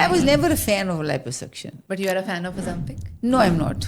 I was never a fan of liposuction. But you are a fan of Ozempic? No, I'm not.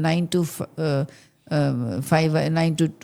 9 to 5 9 to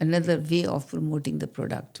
another way of promoting the product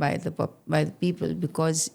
by the people because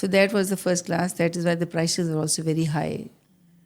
So that was the first class. That is why the prices were also very high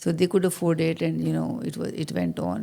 So they could afford it and it went on.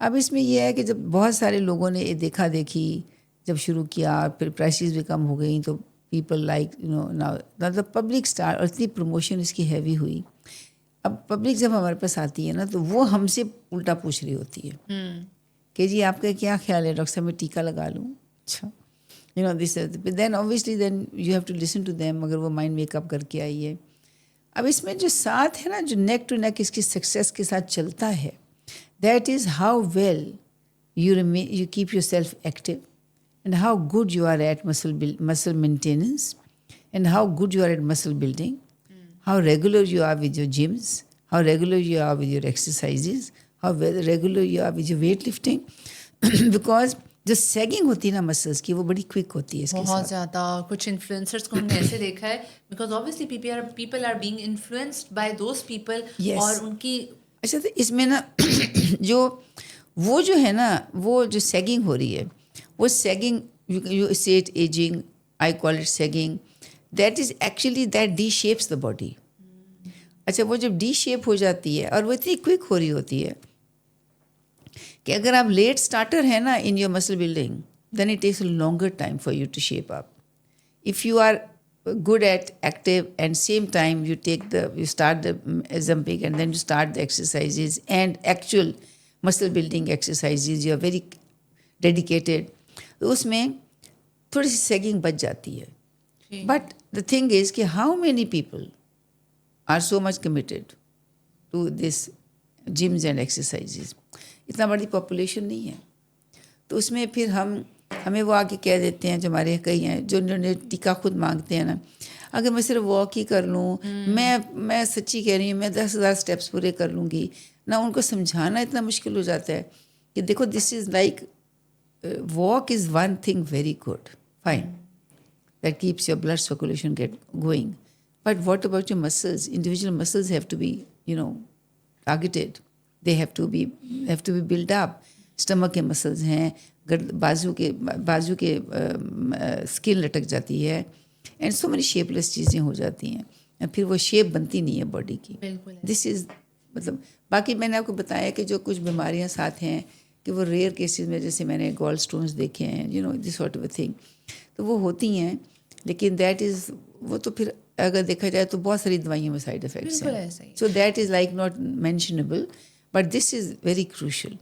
اب اس میں یہ ہے کہ جب بہت سارے لوگوں نے یہ دیکھا دیکھی جب شروع کیا، پھر پرائسز بھی کم ہو گئیں، تو people like the public star, اور اتنی پروموشن اس کی ہیوی ہوئی. اب پبلک جب ہمارے پاس آتی ہے نا تو وہ ہم سے الٹا پوچھ رہی ہوتی ہے کہ جی آپ کا کیا خیال ہے ڈاکٹر صاحب میں ٹیکا لگا لوں. اچھا this then obviously then you have to listen to them, اگر وہ مائنڈ میک اپ کر کے آئی ہے. اب اس میں جو ساتھ ہے نا، جو نیک ٹو نیک اس کی سکسیس کے ساتھ چلتا ہے، that is how well you keep yourself active and how good you are at muscle maintenance and how good you are at muscle building, how regular you are with your gyms, how regular you are with your exercises, how regular you are with your weight lifting. Because جو سیگنگ ہوتی ہے نا muscles کی، وہ بڑی quick ہوتی ہے اس کے ساتھ. بہت زیادہ. کچھ انفلوئنسرس کو ہم نے ایسے دیکھا ہے because obviously people are being influenced by those people, اور ان کی اچھا تو اس میں نا جو ہے نا وہ جو سیگنگ ہو رہی ہے، وہ sagging you see it ageing, I call it sagging. That is actually that the shapes the body. اچھا وہ جب ڈی شیپ ہو جاتی ہے اور وہ اتنی کوئک ہو رہی ہوتی ہے کہ اگر آپ لیٹ اسٹارٹر ہیں نا in your muscle building, then it takes a longer time for you to shape up. If you are good at active and same time you start the Ozempic and then you start the exercises and actual muscle building exercises, you are very dedicated, تو اس میں تھوڑی سی سیگنگ بچ جاتی ہے. But the thing is کہ how many people are so much committed to this gyms and exercises. اتنا بڑی population نہیں ہے. تو اس میں پھر ہمیں وہ آگے کہہ دیتے ہیں، جو ہمارے کئی ہیں جو ٹیکا خود مانگتے ہیں نا، اگر میں صرف واک ہی کر لوں، میں سچی کہہ رہی ہوں، میں 10,000 اسٹیپس پورے کر لوں گی نا. ان کو سمجھانا اتنا مشکل ہو جاتا ہے کہ دیکھو this is like walk is one thing very good fine that keeps your blood circulation get going, but what about your muscles? Individual muscles have to be targeted, they have to be build up. Stomach کے muscles ہیں، بازو کے skin لٹک جاتی ہے، and so many shapeless چیزیں ہو جاتی ہیں، پھر وہ شیپ بنتی نہیں ہے باڈی کی. دس از مطلب باقی میں نے آپ کو بتایا کہ جو کچھ بیماریاں ساتھ ہیں کہ وہ ریئر کیسز میں، جیسے میں نے گال اسٹونس دیکھے ہیں، دس سارٹ آف اے تھنگ، تو وہ ہوتی ہیں. لیکن دیٹ از وہ تو پھر اگر دیکھا جائے تو بہت ساری دوائیوں میں سائڈ افیکٹس ہیں. So that is like not mentionable, but this is very crucial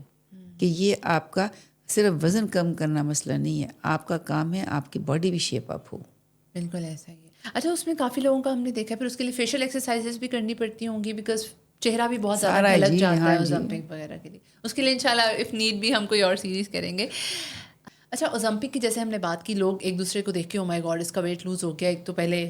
کہ یہ آپ کا صرف وزن کم کرنا مسئلہ نہیں ہے، آپ کا کام ہے آپ کی باڈی بھی شیپ اپ ہو. بالکل ایسا ہی ہے. اچھا اس میں کافی لوگوں کا ہم نے دیکھا ہے پھر اس کے لیے فیشیل ایکسرسائزز بھی کرنی پڑتی ہوں گی بیکاز چہرہ بھی بہت زیادہ ڈھلک جاتا ہے اوزمپک وغیرہ کے لیے. اس کے لیے انشاءاللہ اف نیڈ بھی ہم کوئی اور سیریز کریں گے. اچھا اوزمپک کی جیسے ہم نے بات کی، لوگ ایک دوسرے کو دیکھ کے او مائی گاڈ اس کا ویٹ لوز ہو گیا، ایک تو پہلے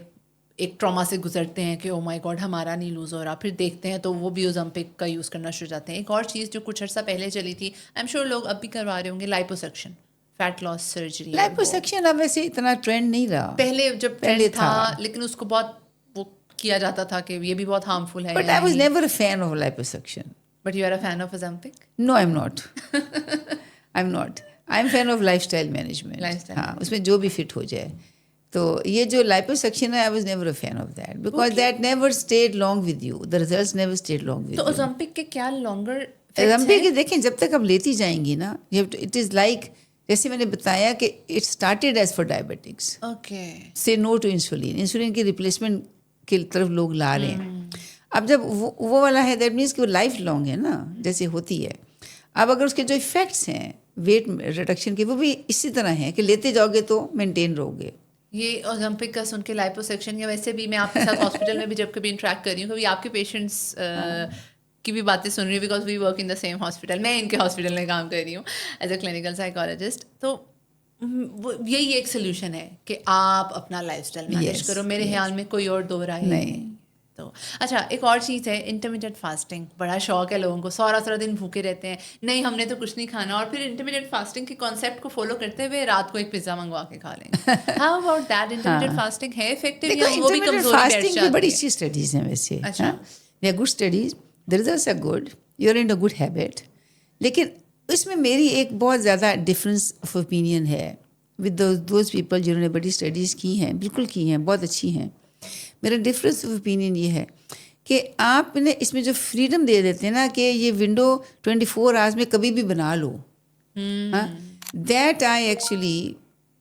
ایک ٹراما سے گزرتے ہیں کہ او مائی گاڈ ہمارا نہیں لوز ہو رہا، پھر دیکھتے ہیں تو وہ بھی اوزمپک کا یوز کرنا شروع جاتے ہیں. ایک اور چیز جو کچھ عرصہ پہلے چلی تھی، آئی ایم شیور لوگ اب بھی کروا رہے ہوں گے، لائپوسکشن، فیٹ لاس سرجری. لائپوسکشن اب ویسے اتنا ٹرینڈ نہیں رہا، پہلے جب ٹرینڈ تھا لیکن اس کو بہت وہ کیا جاتا تھا کہ یہ بھی بہت ہارمفل ہے. But I was never a fan of liposuction. But you are a fan of Ozempic? No I am not. I am fan of lifestyle management. ہاں اس میں جو بھی فٹ ہو جائے. تو یہ جو لائپوسکشن ہے، I was never a fan of that because that never stayed long with you, the results never stayed long with you. تو اوزمپک کے کیا لانگر اوزمپک کے دیکھیں جب تک آپ لیتی جائیں گی نا، اٹ از لائک جیسے میں نے بتایا کہ it started as far ڈائبٹکس. Okay. سے نو ٹو انسولین، انسولین کی ریپلیسمنٹ کی طرف لوگ لا رہے ہیں. اب جب وہ والا ہے دیٹ مینس کہ وہ لائف لانگ ہے نا، جیسے ہوتی ہے. اب اگر اس کے جو ایفیکٹس ہیں ویٹ ریڈکشن کے، وہ بھی اسی طرح ہیں کہ لیتے جاؤ گے تو مینٹین رہو گے. یہ اوزمپک کا سن کے لائپوسیکشن یا ویسے بھی میں آپ کے ساتھ ہاسپٹل میں بھی جب کبھی انٹریکٹ کر رہی ہوں، کبھی آپ کے پیشنٹس کی بھی باتیں سن رہی ہوں because we work in the same hospital. میں ان کے ہاسپٹل میں کام کر رہی ہوں ایز اے کلینکل سائیکالوجسٹ. تو یہی ایک سلیوشن ہے کہ آپ اپنا لائف اسٹائل مینیج کرو. میرے خیال میں کوئی اور دو رائے نہیں. تو اچھا ایک اور چیز ہے انٹرمیڈیٹ فاسٹنگ. بڑا شوق ہے لوگوں کو، سارا دن بھوکے رہتے ہیں، نہیں ہم نے تو کچھ نہیں کھانا، اور پھر انٹرمیڈیٹ فاسٹنگ کے کانسیپٹ کو فالو کرتے ہوئے رات کو ایک پیزا منگوا کے کھا لیں گے. How about that? Intermediate fasting ہے افیکٹو یا وہ بھی کمزوری بیٹھ جاتی ہے؟ کی بڑی اچھی اسٹڈیز ہیں ویسے. اچھا they are good studies, the results are good, you are in a good habit. لیکن اس میں میری ایک بہت زیادہ ڈفرینس آف اوپینین ہے ود دوز پیپل جنہوں نے بڑی اسٹڈیز کی ہیں، بالکل کی ہیں، بہت اچھی ہیں. میرا ڈفرینس آف اوپینین یہ ہے کہ آپ نے اس میں جو فریڈم دے دیتے ہیں نا کہ یہ ونڈو 24 آورس میں کبھی بھی بنا لو. That I actually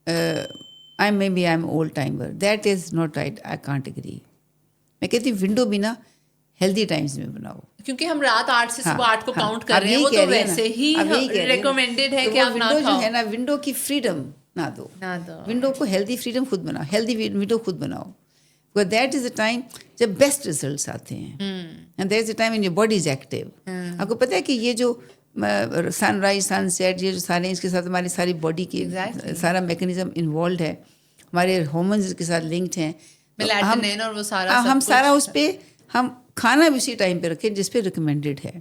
I am old timer. That is not right. I can't agree. میں کہتی ہوں ونڈو بھی نا ہیلدی ٹائمز میں بناؤ. کیونکہ ہم رات 8 سے صبح 8 کو کاؤنٹ کر رہے ہیں, وہ تو ویسے ہی ریکمینڈیڈ ہے کہ آپ نہ ونڈو جو کھاؤ. ہے نا, ونڈو کی فریڈم نہ دو. ونڈو کو ہیلدی فریڈم خود بناؤ, ہیلدی ونڈو خود بناؤ. Because that is the time جب بیسٹ ریزلٹس آتے ہیں. And that is the time when your body is active. آپ کو پتہ ہے کہ یہ جو سن رائز سن سیٹ یہ جو سارے اس کے ساتھ ہماری ساری باڈی کی سارا میکینزم انوالوڈ ہے, ہمارے ہارمونز کے ساتھ لنکڈ ہیں. ہم سارا اس پہ ہم کھانا بھی اسی ٹائم پہ رکھیں جس پہ ریکمینڈیڈ ہے.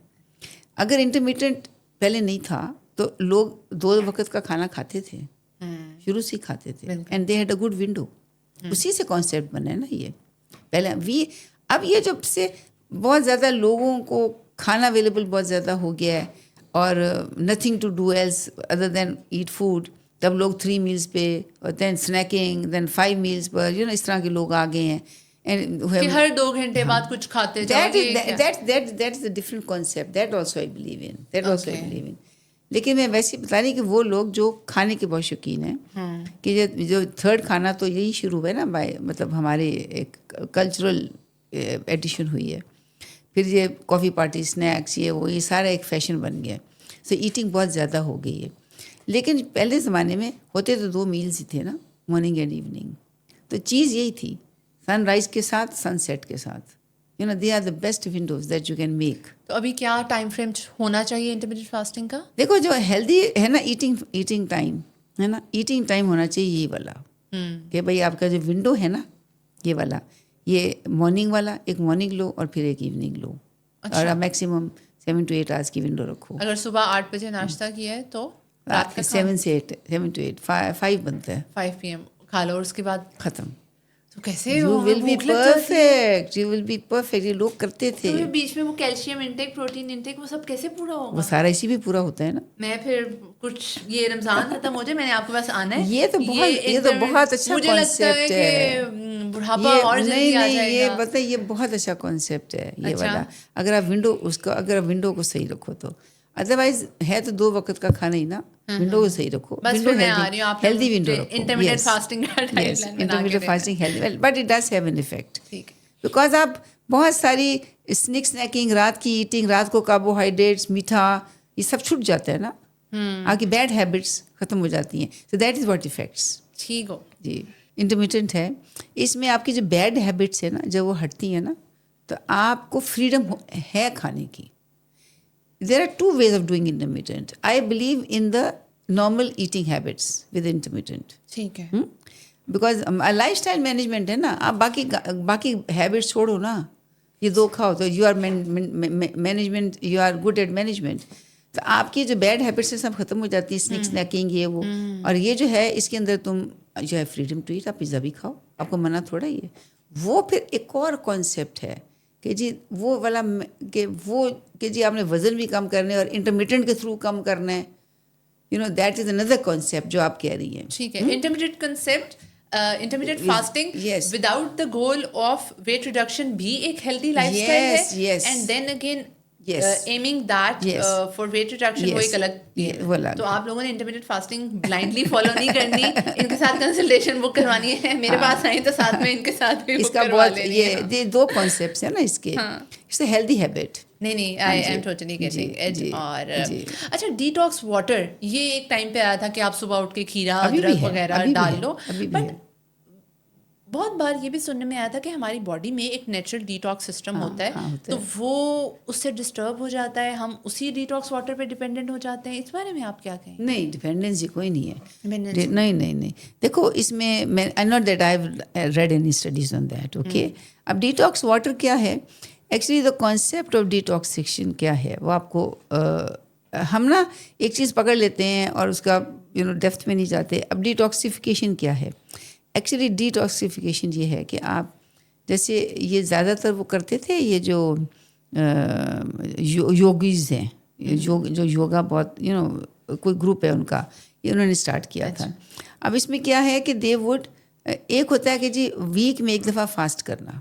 اگر انٹرمیڈینٹ پہلے نہیں تھا تو لوگ 2 وقت کا کھانا کھاتے تھے, شروع سے ہی کھاتے تھے. And they had a good window. اسی سے کانسیپٹ بنا ہے نا یہ پہلے. اب یہ جب سے بہت زیادہ لوگوں کو کھانا اویلیبل بہت زیادہ ہو گیا ہے اور nothing to do else other than eat food. تب لوگ 3 میلز پہ اور دین اسنیکنگ دین 5 میلز پر اس طرح کے لوگ آ گئے ہیں. ہر 2 گھنٹے بعد کچھ کھاتے جاؤ. That is a different concept. That also I believe in. لیکن میں ویسے بتا رہی کہ وہ لوگ جو کھانے کے بہت شوقین ہیں کہ جو 3rd کھانا تو یہی شروع ہوا ہے نا بائی مطلب ہمارے ایک کلچرل ایڈیشن ہوئی ہے. پھر یہ کافی پارٹی اسنیکس یہ سارا ایک فیشن بن گیا. سو ایٹنگ بہت زیادہ ہو گئی ہے. لیکن پہلے زمانے میں ہوتے تو 2 میلز ہی تھے نا, مارننگ اینڈ ایوننگ. تو چیز یہی تھی, سن رائز کے ساتھ سن سیٹ کے ساتھ. they are the best windows that you can make. تو ابھی کیا ٹائم فریم ہونا چاہیے انٹرمیڈیٹ فاسٹنگ کا؟ دیکھو جو ہیلدی ہے نا ایٹنگ ٹائم ہے نا, ایٹنگ ٹائم ہونا چاہیے یہ والا کہ بھائی آپ کا جو ونڈو ہے نا یہ والا, یہ مارننگ والا, ایک مارننگ لو اور پھر ایک ایوننگ لو. اور آپ میکسیمم 7 to 8 آورس کی ونڈو رکھو. اگر صبح 8 بجے ناشتہ کیا ہے تو رات کا 7 to 8 5 بنتا ہے, 5 PM کھا لو اور اس کے بعد ختم. تو کیسے you will be perfect. یہ لوگ کرتے تھے. بیچ میں وہ کیلشیم انٹیک, پروٹین انٹیک, وہ سب کیسے پورا ہوگا؟ وہ سارا اسی بھی پورا ہوتا ہے نا. میں پھر کچھ یہ رمضان ختم ہو جائے میں نے آپ کے پاس آنا ہے. یہ تو بہت اچھا کانسیپٹ ہے. بڑھاپا اور جلدی آ جائے گا. یہ بتائیں یہ بہت اچھا کانسیپٹ ہے یہ والا. اگر آپ ونڈو کو صحیح رکھو تو. ادروائز ہے تو 2 وقت کا کھانا ہی نا, ونڈو کو صحیح رکھو. ہیلدی ونڈو رکھو. Intermittent fasting healthy, but it does have an effect because آپ بہت ساری اسنیکنگ, رات کی ایٹنگ, رات کو کاربوہائیڈریٹس, میٹھا, یہ سب چھوٹ جاتا ہے نا. آپ کی بیڈ ہیبٹس ختم ہو جاتی ہیں. So that is what affects. ٹھیک ہو جی انٹرمیڈینٹ ہے. اس میں آپ کی جو بیڈ ہیبٹس ہیں نا جب وہ ہٹتی ہیں نا تو آپ کو فریڈم ہے کھانے کی. There are 2 ways of doing intermittent. I believe in the normal eating habits with intermittent. ٹھیک ہے. Because لائف اسٹائل مینجمنٹ ہے نا. آپ باقی ہیبٹس چھوڑو نا, یہ 2 کھاؤ تو you are management, you are good at management. تو آپ کی جو بیڈ ہیبٹس ہیں سب ختم ہو جاتی ہیں. اسنیکنگ یہ وہ, اور یہ جو ہے اس کے اندر تم جو ہے فریڈم ٹو ایٹ. آپ پیزا بھی کھاؤ, آپ کو منع تھوڑا ہی ہے. وہ پھر ایک اور کانسیپٹ ہے کہ جی وہ والا کہ جی آپ نے وزن بھی کم کرنا ہے اور انٹرمیڈینٹ کے تھرو کم کرنا ہے. دیٹ از اندر کانسیپٹ جو آپ کہہ رہی ہیں. ٹھیک ہے. Intermittent concept, intermittent fasting without the goal of weight reduction بھی ایک ہیلدی لائف اسٹائل ہے. And then again among that for weight reduction وہ ایک الگ. تو آپ لوگوں نے انٹرمیڈیٹ فاسٹنگ بلائنڈلی فالو نہیں کرنی, ان کے ساتھ کنسلٹیشن بک کروانی ہے. میرے پاس آئیں تو ساتھ میں ان کے ساتھ بھی اس کا بہت یہ 2 کانسیپٹس ہیں نا اس کے. It's a healthy habit. نہیں I am totally getting it. اور اچھا ڈیٹاکس واٹر, یہ ایک ٹائم پہ آیا تھا کہ آپ صبح اٹھ کے کھیرا ادرک وغیرہ ڈال لو, بٹ بہت بار یہ بھی سننے میں آیا تھا کہ ہماری باڈی میں ایک نیچرل ڈیٹاکس سسٹم ہوتا ہے, تو وہ اس سے ڈسٹرب ہو جاتا ہے, ہم اسی ڈیٹاکس واٹر پہ ڈیپینڈنٹ ہو جاتے ہیں. اس بارے میں آپ کیا کہیں؟ نہیں, ڈیپینڈنسی کوئی نہیں ہے. نہیں دیکھو اس میں I not that I have read any studies on that. Okay, اب ڈیٹاکس واٹر کیا ہے ایکچولی, دا کانسیپٹ آف ڈیٹاکسیشن کیا ہے وہ آپ کو ہم نا ایک چیز پکڑ لیتے ہیں اور اس کا ڈیپتھ میں نہیں جاتے. اب ڈیٹاکسیفیکیشن کیا ہے ایکچولی؟ ڈیٹاکسیفیکیشن یہ ہے کہ آپ جیسے یہ زیادہ تر وہ کرتے تھے, یہ جو یوگیز ہیں, جو یوگا بہت کوئی گروپ ہے ان کا, یہ انہوں نے اسٹارٹ کیا تھا. اب اس میں کیا ہے کہ دے وڈ ایک ہوتا ہے کہ جی ویک میں ایک دفعہ فاسٹ کرنا,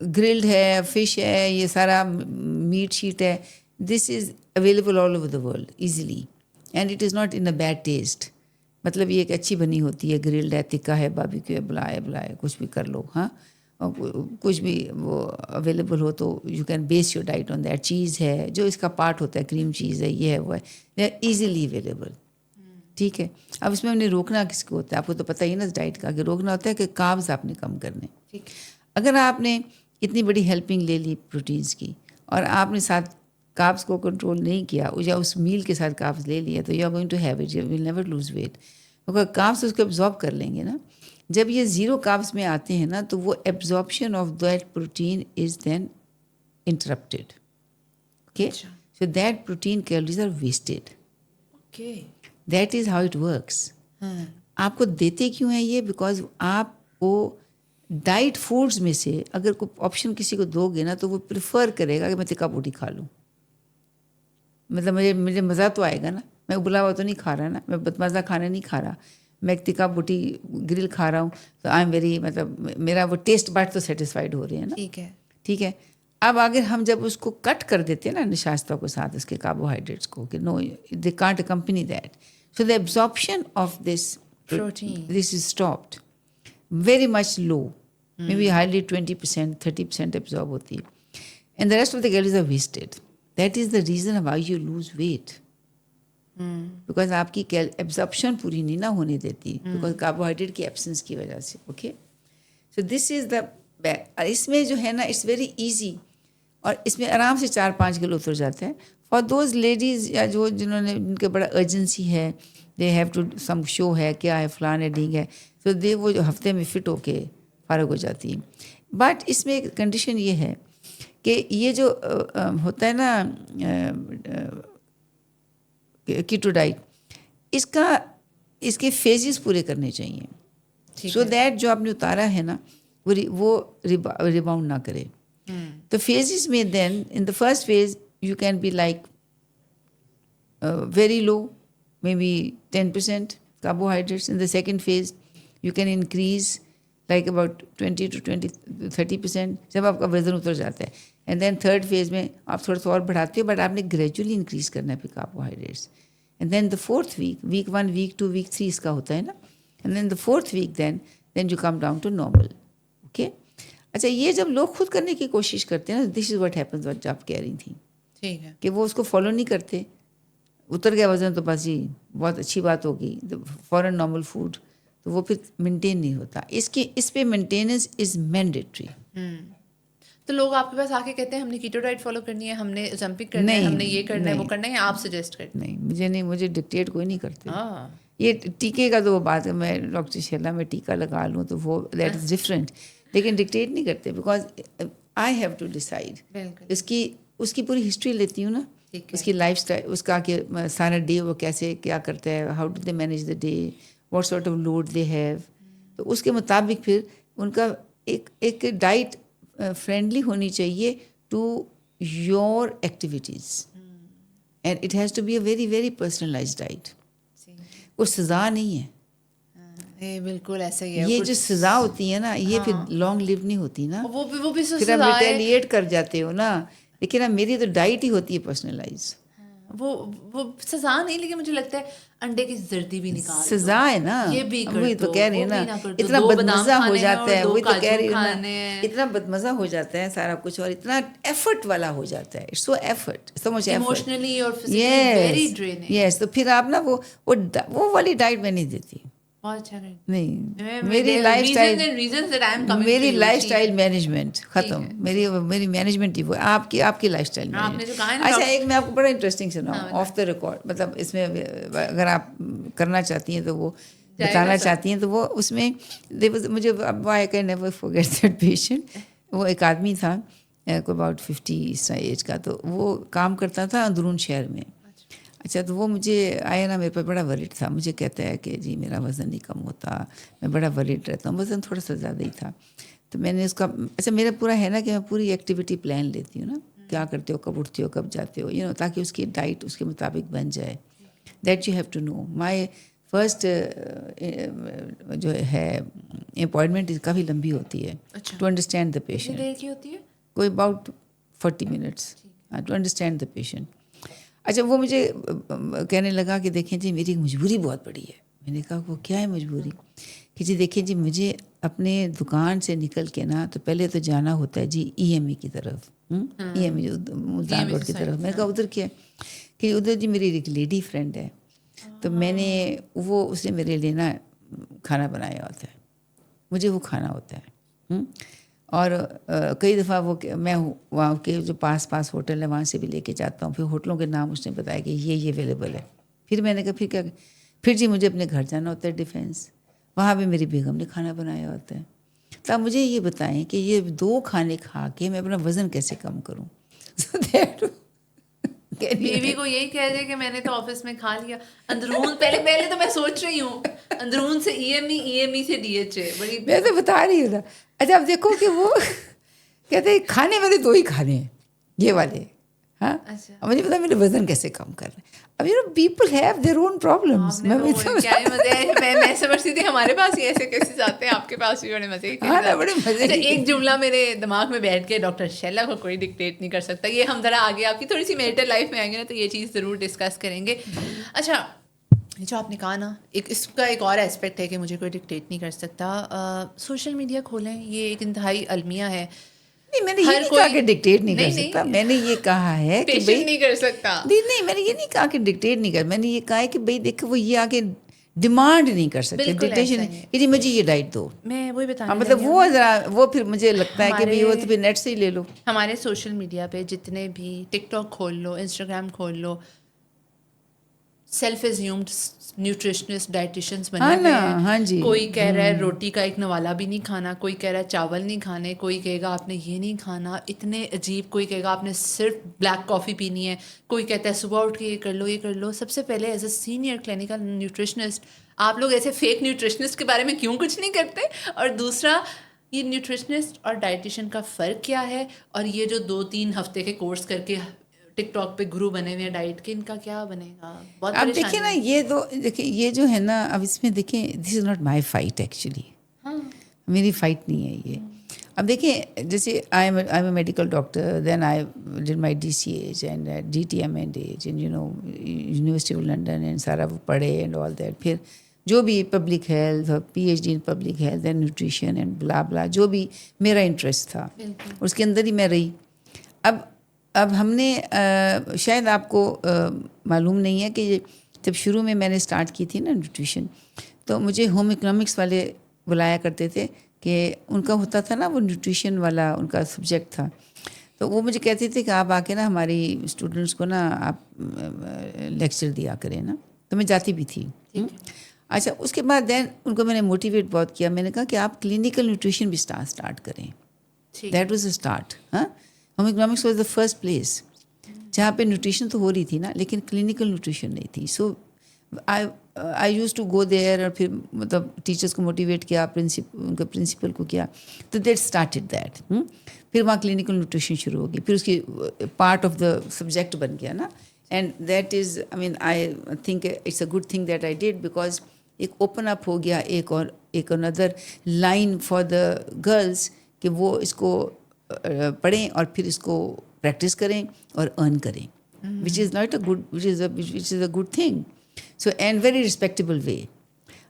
گرلڈ ہے, فش ہے, یہ سارا میٹ شیٹ ہے. This is available all over the world easily and it is not in a bad taste. مطلب یہ ایک اچھی بنی ہوتی ہے, گرلڈ ہے, تکا ہے, باربیکیو ہے, بلائے کچھ بھی کر لو. ہاں, کچھ بھی وہ اویلیبل ہو تو you can base your diet on that. چیز ہے جو اس کا پارٹ ہوتا ہے, کریم چیز ہے, یہ ہے, وہ ہے, دے آر ایزیلی اویلیبل. ٹھیک ہے. اب اس میں ہم نے روکنا کس کو ہوتا ہے, آپ کو تو پتہ ہی نا ڈائٹ کا, کہ روکنا ہوتا ہے کہ کاربز آپ نے کم کرنے. اگر آپ نے اتنی بڑی ہیلپنگ لے لی پروٹینس کی اور آپ نے ساتھ کاربز کو کنٹرول نہیں کیا, یا اس میل کے ساتھ کاربز لے لیا, تو you are going to have it, you will never lose weight. کیونکہ کاربز اس کو ایبزارب کر لیں گے نا. جب یہ زیرو کاربز میں آتے ہیں نا, تو وہ absorption of that protein is then interrupted. Okay, so that protein calories are wasted. That is how it works. آپ کو دیتے کیوں ہیں یہ؟ بیکاز آپ کو ڈائٹ فوڈز میں سے اگر کوئی آپشن کسی کو دو گے نا, تو وہ پریفر کرے گا کہ میں تکا بوٹی کھا لوں. مطلب مجھے مزہ تو آئے گا نا, میں ابلا ہوا تو نہیں کھا رہا نا, میں بدمزہ کھانا نہیں کھا رہا, میں ایک تکا بوٹی گرل کھا رہا ہوں, تو آئی ایم ویری, مطلب میرا وہ ٹیسٹ بٹ تو سیٹسفائڈ ہو رہے ہیں نا. ٹھیک ہے. اب اگر ہم جب اس کو کٹ کر دیتے ہیں نا نشاستہ کو ساتھ اس کے کاربوہائیڈریٹس کو, کہ no they can't accompany that, so the absorption of this is stopped very much low, maybe hardly 20%, 30% absorb ہوتی ہے, and the rest of the calories are wasted. That is the reason why you lose weight, because آپ کی absorption پوری نہیں نہ ہونے دیتی, because carbohydrate کی ایبسنس کی وجہ سے. اوکے, سو دس از دا. اس میں جو ہے نا اٹس ویری ایزی, اور اس میں آرام سے 4-5 کلو اتر جاتا ہے. فار دوز لیڈیز یا جنہوں نے ان کے بڑا ارجنسی ہے, دے ہیو ٹو سم شو ہے, کیا ہے, فلان ہے, ڈھینگ ہے, تو دے وہ جو ہفتے میں فٹ ہو کے فارغ ہو جاتی ہیں. بٹ اس میں ایک کنڈیشن یہ ہے کہ یہ جو ہوتا ہے نا کیٹو ڈائٹ, اس کے فیزز پورے کرنے چاہیے, سو دیٹ جو آپ نے اتارا ہے نا وہ ریباؤنڈ نہ کرے. تو فیزز میں then in the first phase you can be like very low, maybe 10% carbohydrates. In the second phase you can increase like about 20 to 30% جب آپ کا وزن اتر جاتا ہے. اینڈ دین تھرڈ فیز میں آپ تھوڑا سا اور بڑھاتے ہو, بٹ آپ نے گریجولی انکریز کرنا ہے پھر carbohydrates. And then the fourth week 1, week 2, week 3 اس کا ہوتا ہے نا, and then the fourth week then you come down to normal. Okay. اچھا, یہ جب لوگ خود کرنے کی کوشش کرتے ہیں نا, this is what happens, what آپ کہہ رہی تھیں, ٹھیک ہے, کہ وہ اس کو فالو نہیں کرتے, اتر گیا وزن تو بس جی بہت اچھی بات ہوگی, فوراً نارمل فوڈ, تو وہ پھر مینٹین نہیں ہوتا. اس پہ مینٹیننس از مینڈیٹری. تو لوگ آپ کے پاس آ کے کہتے ہیں ہم نے کیٹو ڈائٹ فالو کرنی ہے, ہم نے ازمپک کرنا ہے, ہم نے یہ کرنا ہے, وہ کرنا ہے, آپ سجیسٹ کرتے ہیں؟ نہیں, مجھے ڈکٹیٹ کوئی نہیں کرتے. یہ ٹیکے کا تو وہ بات ہے, میں ڈاکٹر شیلا میں ٹیکا لگا لوں تو وہ دیٹ از ڈفرینٹ, لیکن ڈکٹیٹ نہیں کرتے, because I have to decide. اس کی پوری ہسٹری لیتی ہوں نا, اس کی لائف اسٹائل, اس کا کہ سارا ڈے وہ کیسے کیا کرتا ہے, how do they manage the day, what sort of load they have. تو اس کے مطابق پھر ان کا ایک ڈائٹ فرینڈلی ہونی چاہیے to your activities, and it has to be a very very personalised diet. کوئی سزا نہیں ہے, بالکل ایسا ہی ہے. یہ جو سزا ہوتی ہے نا, یہ پھر لانگ لیو نہیں ہوتی نا, وہ بھی پھر آپ ریٹیلیٹ کر جاتے ہو نا. لیکن اب میری تو ڈائٹ ہی ہوتی ہے پرسنلائز. وہ سزا نہیں, لیکن مجھے لگتا ہے انڈے کی زردی بھی نکال دو, سزا ہے نا, یہ بھی وہی تو کہہ رہی ہے نا, اتنا بدمزہ ہو جاتا ہے, وہی تو کہہ رہی ہے نا, اتنا بدمزہ ہو جاتا ہے سارا کچھ, اور اتنا ایفرٹ والا ہو جاتا ہے. It's so effort, so much effort, emotionally اور فزیکلی ویری ڈریننگ. یس, تو پھر آپ نا وہ والی ڈائٹ میں نہیں دیتی. نہیں, میری لائف اسٹائل مینجمنٹ ختم, میری مینجمنٹ ہی وہ, آپ کی لائف اسٹائل مینجمنٹ. اچھا, ایک میں آپ کو بڑا انٹرسٹنگ سناؤں آف دا ریکارڈ, مطلب اس میں اگر آپ کرنا چاہتی ہیں تو وہ بتانا چاہتی ہیں تو وہ اس میں مجھے I can never forget that patient. وہ ایک آدمی تھا کوئی اباؤٹ 50 اس ایج کا, تو وہ کام کرتا تھا اندرون شہر میں. اچھا, تو وہ مجھے آیا نا, میرے پاس بڑا ورڈ تھا, مجھے کہتا ہے کہ جی میرا وزن نہیں کم ہوتا, میں بڑا ورڈ رہتا ہوں, وزن تھوڑا سا زیادہ ہی تھا. تو میں نے اس کا, اچھا میرا پورا ہے نا کہ میں پوری ایکٹیویٹی پلان لیتی ہوں نا, کیا کرتے ہو, کب اٹھتے ہو, کب جاتے ہو, تاکہ اس کی ڈائٹ اس کے مطابق بن جائے. That you have to know. My first جو ہے اپوائنٹمنٹ کافی لمبی ہوتی ہے ٹو انڈرسٹینڈ دا پیشنٹ. دیر کی ہوتی ہے؟ کوئی about 40 minutes to understand the patient. اچھا وہ مجھے کہنے لگا کہ دیکھیں جی میری مجبوری بہت بڑی ہے. میں نے کہا وہ کیا ہے مجبوری؟ کہ جی دیکھیں جی مجھے اپنے دکان سے نکل کے نا تو پہلے تو جانا ہوتا ہے جی ای ایم ای کی طرف, E M E Multan road کی طرف. میں نے کہا ادھر کیا ہے؟ کہ ادھر جی میری ایک لیڈی فرینڈ ہے, تو میں نے اس نے میرے لیے نا کھانا بنایا ہوتا ہے, مجھے وہ کھانا ہوتا ہے. اور کئی دفعہ وہ میں وہاں کے جو پاس ہوٹل ہے وہاں سے بھی لے کے جاتا ہوں. پھر ہوٹلوں کے نام اس نے بتایا کہ یہ اویلیبل ہے. پھر میں نے کہا پھر کیا, پھر جی مجھے اپنے گھر جانا ہوتا ہے ڈیفینس, وہاں بھی میری بیگم نے کھانا بنایا ہوتا ہے. تو آپ مجھے یہ بتائیں کہ یہ 2 کھانے کھا کے میں اپنا وزن کیسے کم کروں؟ بیوی کو یہی کہہ دے کہ میں نے تو آفس میں کھا لیا. اندرون پہلے تو میں سوچ رہی ہوں اندرون سے ای ایم ای سے ڈی ایچ اے. بڑی میں تو بتا رہی ہوں. اچھا اب دیکھو کہ وہ کہتے ہیں کھانے میرے 2 ہی کھانے ہیں یہ والے. ہاں مجھے پتا میرے وزن کیسے کم کر رہے ہیں. اب people have their own problems. میں سمجھتی تھی ہمارے پاس ہی ایسے کیسز آتے ہیں, آپ کے پاس بھی بڑے مزے کے. بڑے مزے. ایک جملہ میرے دماغ میں بیٹھ کے, ڈاکٹر شیلا کو کوئی ڈکٹیٹ نہیں کر سکتا. یہ ہم ذرا آگے آپ کی تھوڑی سی میریٹل لائف میں آئیں گے نا تو یہ چیز ضرور ڈسکس کریں گے. اچھا جو آپ نے کہا نا اس کا ایک اور اسپیکٹ ہے کہ مجھے کوئی ڈکٹیٹ نہیں کر سکتا. سوشل میڈیا کھولیں, یہ ایک انتہائی المیہ ہے. نہیں میں نے یہ نہیں کہا کہ ڈکٹیٹ نہیں کر سکتا. میں نے یہ کہا ہے کہ بھائی نہیں کر سکتا. نہیں میں نے یہ نہیں کہا کہ ڈکٹیٹ نہیں کر. میں نے یہ کہا ہے کہ بھائی دیکھو وہ یہ آگے ڈیمانڈ نہیں کر سکتے ڈکٹیشن کہ جی مجھے یہ ڈائٹ دو. میں وہی بتانا مطلب وہ ذرا وہ پھر مجھے لگتا ہے کہ بھائی وہ تو پھر نیٹ سے ہی لے لو. ہمارے سوشل میڈیا پہ جتنے بھی ٹک ٹاک کھول لو, انسٹاگرام کھول لو, سیلف ایزیومڈ نیوٹریشنسٹ ڈائٹیشنس بنے ہوئے ہیں. ہاں جی. کوئی کہہ رہا ہے روٹی کا ایک نوالا بھی نہیں کھانا, کوئی کہہ رہا ہے چاول نہیں کھانے, کوئی کہے گا آپ نے یہ نہیں کھانا, اتنے عجیب. کوئی کہے گا آپ نے صرف بلیک کافی پینی ہے, کوئی کہتا ہے صبح اٹھ کے یہ کر لو یہ کر لو. سب سے پہلے as a senior clinical nutritionist آپ لوگ ایسے فیک نیوٹریشنسٹ کے بارے میں کیوں کچھ نہیں کرتے؟ اور دوسرا یہ نیوٹریشنسٹ اور ڈائٹیشن کا فرق کیا ہے؟ اور یہ جو 2-3 ہفتے کے کورس کر کے ٹک ٹاک پہ گرو بنے ہوئے ہیں ڈائٹ کے, ان کا کیا بنے گا؟ بہت اب دیکھیں نا یہ تو دیکھیں یہ جو ہے نا اب اس میں دیکھیں this is not my fight actually. میری فائٹ نہیں ہے یہ. اب دیکھیں جیسے I am a medical doctor, then I did my D C H and D T M and H and University of London and سارا وہ پڑھے اینڈ آل دیٹ. پھر جو بھی public health, P H D in public health and nutrition and blah blah جو بھی میرا interest تھا اس کے اندر ہی میں رہی. اب ہم نے شاید آپ کو معلوم نہیں ہے کہ جب شروع میں نے اسٹارٹ کی تھی نا نیوٹریشن, تو مجھے ہوم اکنامکس والے بلایا کرتے تھے کہ ان کا ہوتا تھا نا وہ نیوٹریشن والا ان کا سبجیکٹ تھا. تو وہ مجھے کہتے تھے کہ آپ آ کے نا ہماری اسٹوڈنٹس کو نا آپ لیکچر دیا کریں نا. تو میں جاتی بھی تھی. اچھا اس کے بعد دین ان کو میں نے موٹیویٹ بہت کیا. میں نے کہا کہ آپ کلینکل نیوٹریشن بھی اسٹارٹ کریں. That was a start. Home economics was the first place جہاں پہ نیوٹریشن تو ہو رہی تھی نا لیکن کلینکل نیوٹریشن نہیں تھی. سو آئی یوز ٹو گو دیئر, اور پھر مطلب ٹیچرس کو موٹیویٹ کیا, ان کے پرنسپل کو کیا, تو دیٹ اسٹارٹڈ دیٹ. پھر وہاں کلینکل نیوٹریشن شروع ہوگی, پھر اس کی پارٹ آف دا سبجیکٹ بن گیا نا. And that is I mean I think it's a good thing that I did, because ایک اوپن اپ ہو گیا ایک اندر لائن فار دا گرلس کہ وہ اس کو پڑھیں اور پھر اس کو پریکٹس کریں اور ارن کریں, which is not a good which is a good thing. So and very respectable way.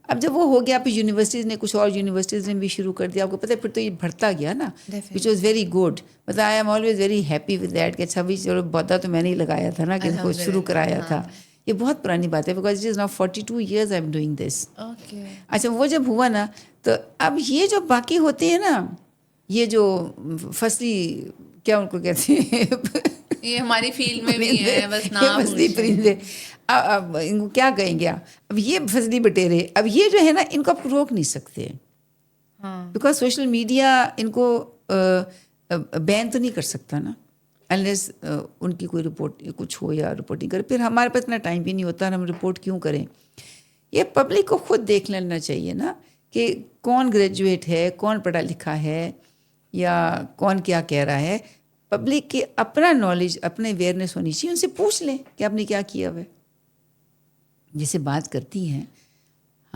اب جب وہ ہو گیا پھر یونیورسٹیز نے کچھ اور یونیورسٹیز نے بھی شروع کر دیا. آپ کو پتہ ہے پھر تو یہ بڑھتا گیا نا, وچ واز ویری گڈ. مطلب I am always very happy with that کہ اچھا بھائی چلو پودا تو میں نے ہی لگایا تھا نا کہ ان کو شروع کرایا تھا. یہ بہت پرانی بات ہے because it is now 42 years I am doing this. اچھا وہ جب ہوا نا تو اب یہ جو باقی ہوتے ہیں نا یہ جو فصلی کیا ان کو کہتے ہیں, یہ ہماری فیلڈ میں بھی ہے بس نام فصلی پرندے, اب ان کو کیا کہیں گے. اب یہ فصلی بٹیرے اب یہ جو ہے نا ان کو آپ روک نہیں سکتے بیکاز سوشل میڈیا ان کو بین تو نہیں کر سکتا نا انلیس ان کی کوئی رپورٹ کچھ ہو یا رپورٹنگ کرے. پھر ہمارے پاس اتنا ٹائم بھی نہیں ہوتا, ہم رپورٹ کیوں کریں. یہ پبلک کو خود دیکھ لینا چاہیے نا کہ کون گریجویٹ ہے, کون پڑھا لکھا ہے, یا کون کیا کہہ رہا ہے. پبلک کی اپنا نالج اپنے اویئرنیس ہونی چاہیے. ان سے پوچھ لیں کہ آپ نے کیا کیا ہوا ہے. جیسے بات کرتی ہیں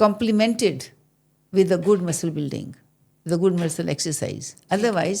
complemented with a good muscle building, the good muscle exercise. Otherwise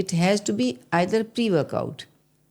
It has to be either pre-workout,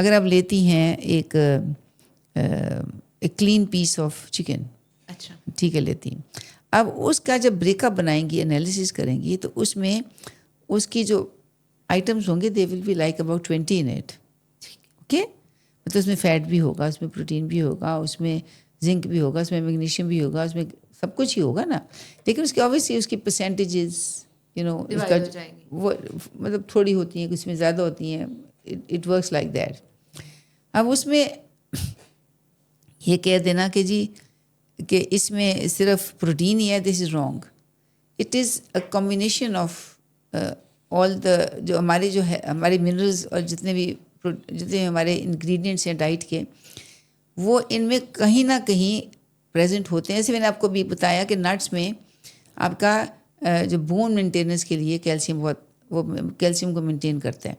اگر آپ لیتی ہیں ایک کلین پیس آف چکن, اچھا, ٹھیک ہے, لیتی ہیں, اب اس کا جب بریک اپ بنائیں گی, انالیسس کریں گی, تو اس میں اس کی جو آئٹمس ہوں گے they will be like about 20 in it. Okay, مطلب اس میں فیٹ بھی ہوگا, اس میں پروٹین بھی ہوگا, اس میں زنک بھی ہوگا, اس میں میگنیشیم بھی ہوگا, اس میں سب کچھ ہی ہوگا نا. لیکن اس کی اوبیسلی اس کی پرسینٹیجز اس کا وہ مطلب تھوڑی ہوتی ہیں, اس میں زیادہ ہوتی ہیں. It works like that. اب اس میں یہ کہہ دینا کہ جی کہ اس میں صرف پروٹین ہی ہے, this is wrong. It is a combination of all the جو ہے ہمارے منرلز اور جتنے ہمارے انگریڈینٹس ہیں ڈائٹ کے, وہ ان میں کہیں نہ کہیں پریزنٹ ہوتے ہیں. ایسے میں نے آپ کو بھی بتایا کہ نٹس میں آپ کا جو بون مینٹیننس کے لیے کیلشیم وہ کیلشیم کو مینٹین کرتا ہے.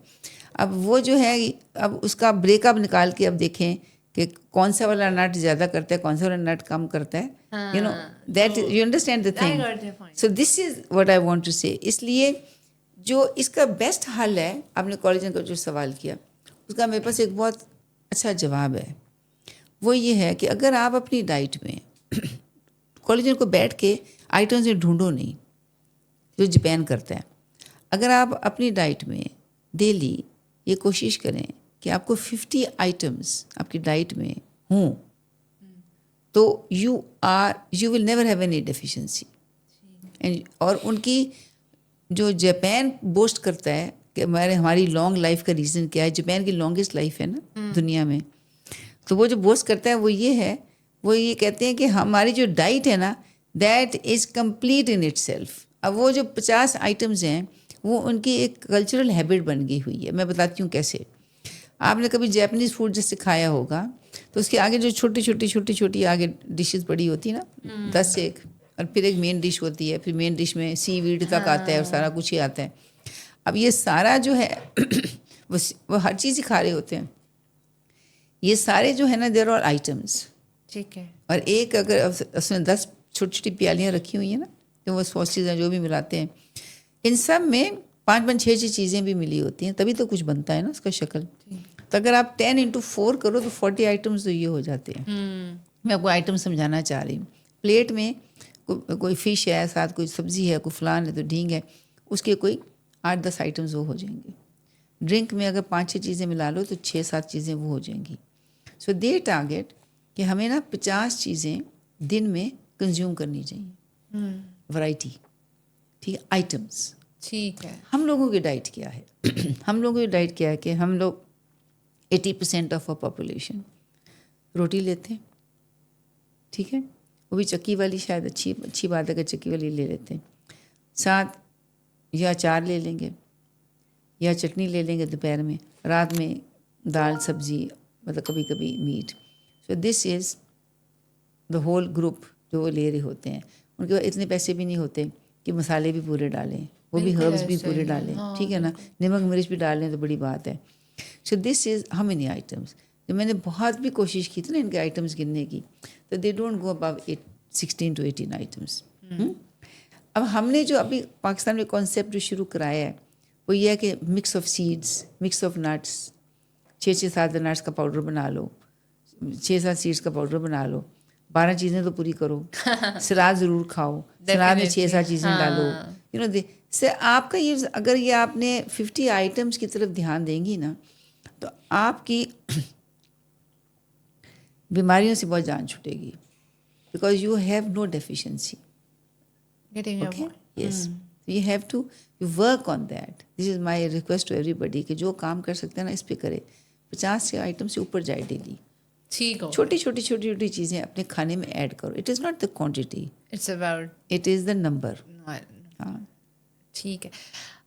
اب وہ جو ہے, اب اس کا بریک اپ نکال کے اب دیکھیں کہ کون سا والا نٹ زیادہ کرتا ہے, کون سا والا نٹ کم کرتا ہے. That you understand the thing. So this is what I want to say. اس لیے جو اس کا بیسٹ حل ہے, آپ نے کولیجن کا جو سوال کیا, اس کا میرے پاس ایک بہت اچھا جواب ہے. وہ یہ ہے کہ اگر آپ اپنی ڈائٹ میں کولیجن کو بیٹھ کے آئٹمس میں ڈھونڈو نہیں جو جپین کرتا ہے. اگر آپ اپنی ڈائٹ میں ڈیلی یہ کوشش کریں کہ آپ کو 50 آئٹمس آپ کی ڈائٹ میں ہوں, تو you will never have any deficiency. اور ان کی جو جاپان بوسٹ کرتا ہے کہ ہماری لانگ لائف کا ریزن کیا ہے, جاپان کی لانگسٹ لائف ہے نا دنیا میں, تو وہ جو بوسٹ کرتا ہے وہ یہ ہے, وہ یہ کہتے ہیں کہ ہماری جو ڈائٹ ہے نا that is complete in it self. اب وہ جو 50 آئٹمز ہیں وہ ان کی ایک کلچرل ہیبٹ بن گئی ہوئی ہے. میں بتاتی ہوں کیسے. آپ نے کبھی جیپنیز فوڈ جیسے کھایا ہوگا تو اس کے آگے جو چھوٹی آگے ڈشز پڑی ہوتی ہیں نا 10 سے 1, اور پھر ایک مین ڈش ہوتی ہے, پھر مین ڈش میں سی ویڈ تک آتا ہے اور سارا کچھ ہی آتا ہے. اب یہ سارا جو ہے وہ ہر چیز ہی کھا رہے ہوتے ہیں. یہ سارے جو ہے نا دیر آر آئٹمس, ٹھیک ہے, اور ایک اگر اس میں 10 چھوٹی پیالیاں رکھی ہوئی ہیں نا, تو وہ سوسز ہیں جو بھی ملاتے ہیں, ان سب میں 5-6 چیزیں بھی ملی ہوتی ہیں, تبھی تو کچھ بنتا ہے نا اس کا شکل. تو اگر آپ 10x4 کرو تو 40 آئٹمس تو یہ ہو جاتے ہیں. میں آپ کو آئٹم سمجھانا چاہ رہی ہوں. پلیٹ میں کوئی فش ہے, ساتھ کوئی سبزی ہے, کوئی فلان ہے, تو ڈھینگ ہے, اس کے کوئی 8-10 آئٹمز وہ ہو جائیں گے. ڈرنک میں اگر 5-6 چیزیں ملا لو تو 6-7 چیزیں وہ ہو جائیں گی. سو دے ٹارگیٹ کہ ہمیں نا 50 چیزیں دن میں کنزیوم کرنی چاہیے, ورائٹی, ٹھیک ہے, آئٹمس. ٹھیک ہے. ہم لوگوں کی ڈائٹ کیا ہے؟ ہم لوگوں کی ڈائٹ کیا ہے کہ ہم لوگ 80% آف آور پاپولیشن روٹی لیتے ہیں, ٹھیک ہے, وہ بھی چکی والی. شاید اچھی بات ہے کہ چکی والی لے لیتے ہیں. ساتھ یا اچار لے لیں گے یا چٹنی لے لیں گے دوپہر میں, رات میں دال سبزی, مطلب کبھی کبھی meat. So this is the whole group جو وہ لے رہے ہوتے ہیں. ان کے پاس اتنے پیسے بھی نہیں ہوتے کہ مسالے بھی پورے ڈالیں, وہ بھی ہربس بھی پورے ڈالیں, ٹھیک ہے نا, نمک مرچ بھی ڈال لیں تو بڑی بات ہے. سو this is how many items. جب میں نے بہت بھی کوشش کی تھی نا ان کے آئٹمس گننے کی, تو they don't go above 16 to 18 items. اب ہم نے جو ابھی پاکستان میں کانسیپٹ جو شروع کرایا ہے وہ یہ ہے کہ mix of seeds, mix of nuts, 6-7 nuts کا پاؤڈر بنا لو, 6-7 سیڈس کا پاؤڈر بنا لو, 12 چیزیں تو پوری کرو. سلاد ضرور کھاؤ, سلاد میں 6-7 چیزیں ڈالو. سے آپ کا یہ اگر یہ آپ نے 50 آئٹمس کی طرف دھیان دیں گی نا, تو آپ کی بیماریوں سے بہت جان چھوٹے گی, because you have no deficiency. Okay, yes, you have to work on that. This is my request to everybody کہ جو کام کر سکتے ہیں نا اس پہ کرے. 50 آئٹم سے اوپر جائے ڈیلی. ٹھیک ہو, چھوٹی چیزیں اپنے کھانے میں ایڈ کرو. It is not the quantity, it's about, it is the number. ہاں ٹھیک ہے.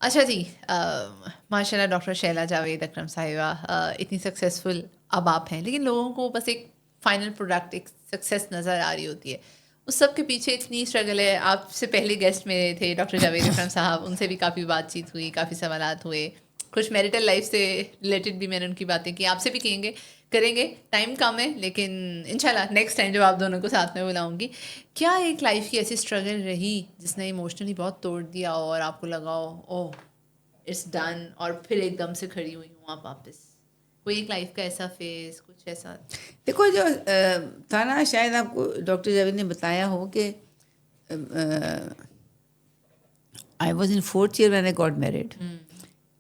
اچھا جی, ماشاء اللہ ڈاکٹر شیلا جاوید اکرم صاحبہ اتنی سکسیزفل اب آپ ہیں, لیکن لوگوں کو بس ایک فائنل پروڈکٹ, ایک سکسیس نظر آ رہی ہوتی ہے. اس سب کے پیچھے اتنی اسٹرگل ہے. آپ سے پہلے گیسٹ میرے تھے ڈاکٹر جاوید اکرم صاحب, ان سے بھی کافی بات چیت ہوئی, کافی سوالات ہوئے, کچھ میریٹل لائف سے ریلیٹڈ بھی میں نے ان کی باتیں کی. آپ سے بھی کریں گے, ٹائم کم ہے, لیکن انشاءاللہ نیکسٹ ٹائم جب آپ دونوں کو ساتھ میں بلاؤں گی. کیا ایک لائف کی ایسی اسٹرگل رہی جس نے ایموشنلی بہت توڑ دیا اور آپ کو لگا ہو اوہ اٹس ڈن, اور پھر ایک دم سے کھڑی ہوئی ہوں آپ واپس؟ کوئی ایک لائف کا ایسا فیز کچھ ایسا؟ دیکھو جو تھا نا، شاید آپ کو ڈاکٹر جاوید نے بتایا ہو کہ I was in 4th year when I got married,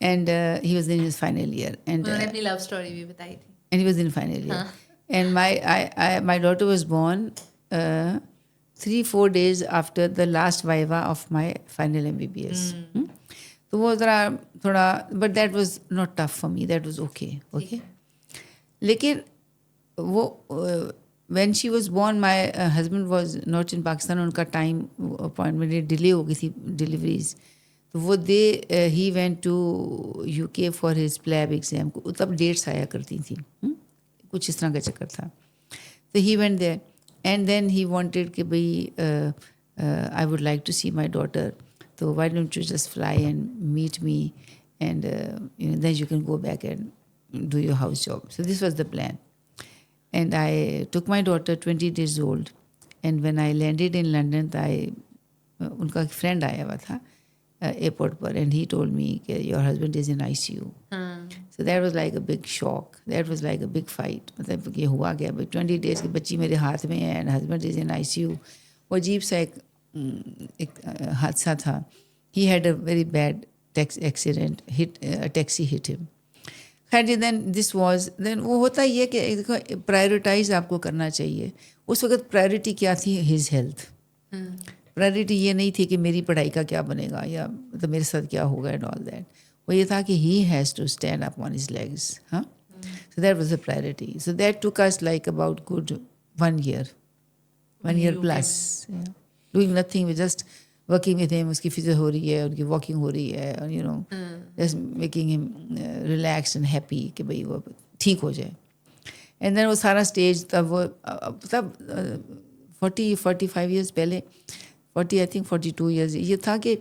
and he was in his final year, and انہوں نے اپنی لو اسٹوری بھی بتائی تھی. he was in final year, and my daughter was born 3-4 days after the last viva of my final MBBS. تو وہ ذرا تھوڑا, but that was not tough for me, that was okay. لیکن وہ when she was born, my husband was not in Pakistan. ان کا time appointment delay ہو گئی تھی deliveries, تو وہ he went to UK for his PLAB exam. تب dates آیا کرتی تھیں, کچھ اس طرح کا چکر تھا. تو he went there and then he wanted کہ بھائی I would like to see my daughter, so why don't you just fly and meet me and then you can go back and do your house job. So this was the plan. And I took my daughter 20 days old, and when I landed in London, unka ek friend aaya hua tha airport par, and he told me that your husband is in ICU. So that was like a big shock, that was like a big fight. matlab ye hua kya, 20 days ki bachchi mere haath mein hai and husband is in ICU. wo ajeeb sa ek hadsa tha. He had a very bad accident, a taxi hit him. Then this was then وہ ہوتا ہی ہے کہ دیکھو prioritise آپ کو کرنا چاہیے. اس وقت پرائرٹی کیا تھی؟ His health. پرائرٹی یہ نہیں تھی کہ میری پڑھائی کا کیا بنے گا یا مطلب میرے ساتھ کیا ہوگا اینڈ آل دیٹ. وہ یہ تھا کہ he has to stand up on his legs. ہاں, so that was a priority. So that took us like about good 1 year plus doing nothing, just working with him. اس کی فزر ہو رہی ہے, ان کی واکنگ ہو رہی ہے, just making him relaxed and happy کہ بھائی وہ ٹھیک ہو جائے. اینڈ دین وہ سارا اسٹیج تب 40-45 ایئرس پہلے, 40 I think 42 ایئرس, یہ تھا کہ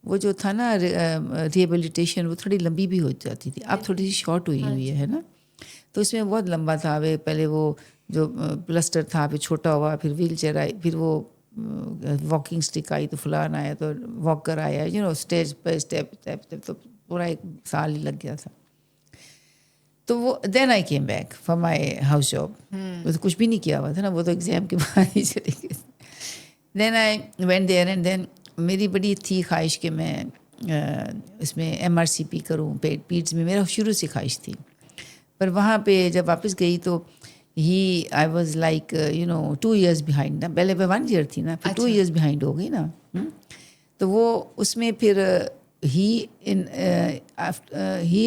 وہ جو تھا نا ریہیبلیٹیشن وہ تھوڑی لمبی بھی ہو جاتی تھی. اب تھوڑی سی شارٹ ہوئی ہے نا, تو اس میں بہت لمبا تھا. پہلے وہ جو پلسٹر تھا, پھر چھوٹا ہوا, پھر ویل چیئر آئی, پھر وہ واکنگ اسٹک آئی, تو فلان آیا, تو واکر آیا, اسٹیج پہ اسٹیپ, تو پورا 1 سال ہی لگ گیا تھا. تو وہ then I came back for my house job. وہ تو کچھ بھی نہیں کیا ہوا تھا نا, وہ تو ایگزام کے بعد ہی چلے گئے. Then I went there and then میری بڑی تھی خواہش کہ میں اس میں MRCP کروں, پیڈس میں میرا شروع سے خواہش تھی. پر وہاں پہ جب واپس گئی تو I was like 2 years behind نا. پہلے 1 year تھی نا, پھر 2 years behind ہو گئی نا. تو وہ اس میں پھر he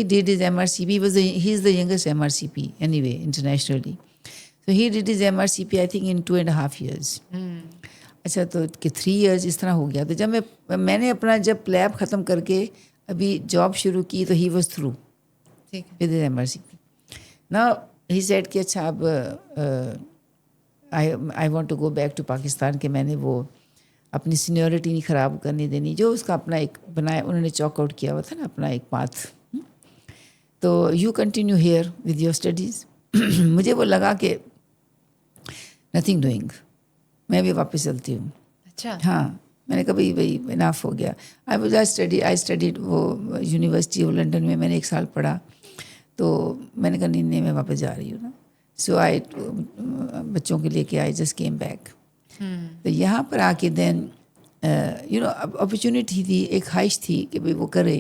did his MRCP. He is the youngest MRCP anyway internationally. So he did his MRCP I think in 2.5 years. اچھا, تو کہ 3 years اس طرح ہو گیا. تو جب میں نے اپنا جب لیب ختم کر کے ابھی جاب شروع کی تو he was through with his MRCP. Now he said کہ اچھا اب I want to go back to Pakistan, کہ میں نے وہ اپنی سینیورٹی نہیں خراب کرنے دینی. جو اس کا اپنا ایک بنایا, انہوں نے چاک آؤٹ کیا ہوا تھا نا اپنا ایک پاتھ. تو you continue here with your studies. مجھے وہ لگا کہ نتھنگ ڈوئنگ, میں بھی واپس چلتی ہوں. اچھا, ہاں, میں نے کہا بھائی اناف ہو گیا. آئی اسٹڈیڈ وہ یونیورسٹی آف لنڈن میں میں نے 1 سال پڑھا. تو میں نے کہا نہیں میں واپس جا رہی ہوں نا. سو آئی بچوں کے لے کے آئی جسٹ کیم بیک. تو یہاں پر آ کے دین اپرچونیٹی تھی, ایک خواہش تھی کہ بھائی وہ کرے,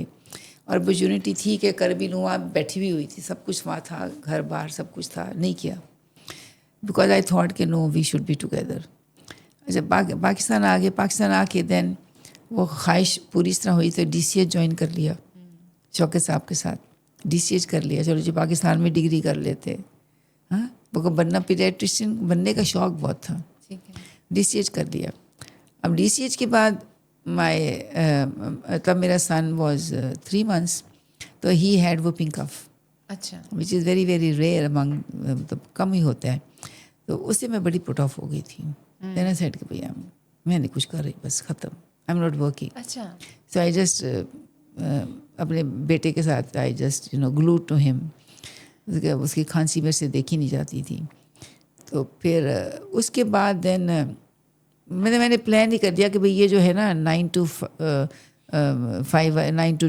اور اپرچونیٹی تھی کہ کر بھی لوں. آپ بیٹھی بھی ہوئی تھی, سب کچھ وہاں تھا, گھر باہر سب کچھ تھا, نہیں کیا بیکاز آئی تھاٹ کہ نو وی شوڈ بی ٹوگیدر. جب پاکستان آ گئے, پاکستان آ کے دین وہ خواہش پوری اس طرح ہوئی تو DCH جوائن کر لیا شوکت صاحب کے ساتھ. DCH کر لیا, چلو جی پاکستان میں ڈگری کر لیتے. ہاں, وہ بننا پیڈیاٹریشین بننے کا شوق بہت تھا. DCH کر لیا. اب DCH کے بعد تب میرا سن واز 3 months, تو ہی ہیڈ وپنگ کف. اچھا, وچ از ویری ویری ریئر امنگ, مطلب کم ہی ہوتا ہے. تو اس سے میں بڑی پٹ آف ہو گئی تھی. دین آئی سیڈ کہ بھیا میں نہیں کچھ کر رہی, بس ختم, آئی ایم ناٹ ورکنگ. اچھا, سو آئی جسٹ اپنے بیٹے کے ساتھ آئی جسٹ گلوڈ ٹو ہم. اس کی کھانسی میرے سے دیکھی نہیں جاتی تھی. تو پھر اس کے بعد دین میں نے پلان ہی کر دیا کہ بھئی یہ جو ہے نا 9 to 9 to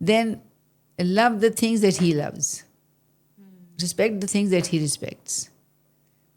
then love the things that he loves, respect the things that he respects.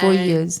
4 years.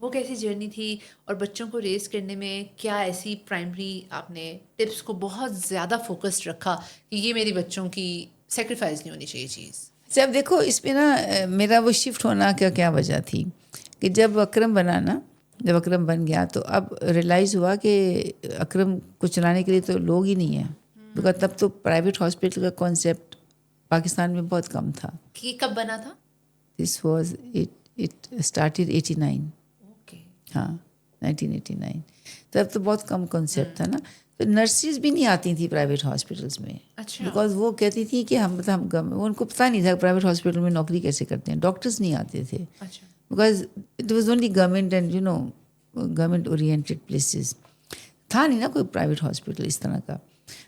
وہ کیسی جرنی تھی اور بچوں کو ریز کرنے میں کیا ایسی پرائمری آپ نے ٹپس کو بہت زیادہ فوکسڈ رکھا کہ یہ میری بچوں کی سیکریفائز نہیں ہونی چاہیے چیز؟ جب دیکھو اس میں نا میرا وہ شفٹ ہونا کیا وجہ تھی کہ جب اکرم بن گیا تو اب ریئلائز ہوا کہ اکرم کو چلانے کے لیے تو لوگ ہی نہیں ہیں، بیکاز تب تو پرائیویٹ ہاسپٹل کا کانسیپٹ پاکستان میں بہت کم تھا. کہ کب بنا تھا؟ This was it started 89. Okay. ہاں 1989. تب تو بہت کم کنسیپٹ تھا نا. تو نرسز بھی نہیں آتی تھیں پرائیویٹ ہاسپٹلس میں، اچھا. بیکاز وہ کہتی تھیں کہ ان کو پتہ نہیں تھا پرائیویٹ ہاسپٹل میں نوکری کیسے کرتے ہیں. ڈاکٹرز نہیں آتے تھے اچھا. Because it was only government and government oriented places. تھا نہیں نا کوئی پرائیویٹ ہاسپٹل اس طرح کا،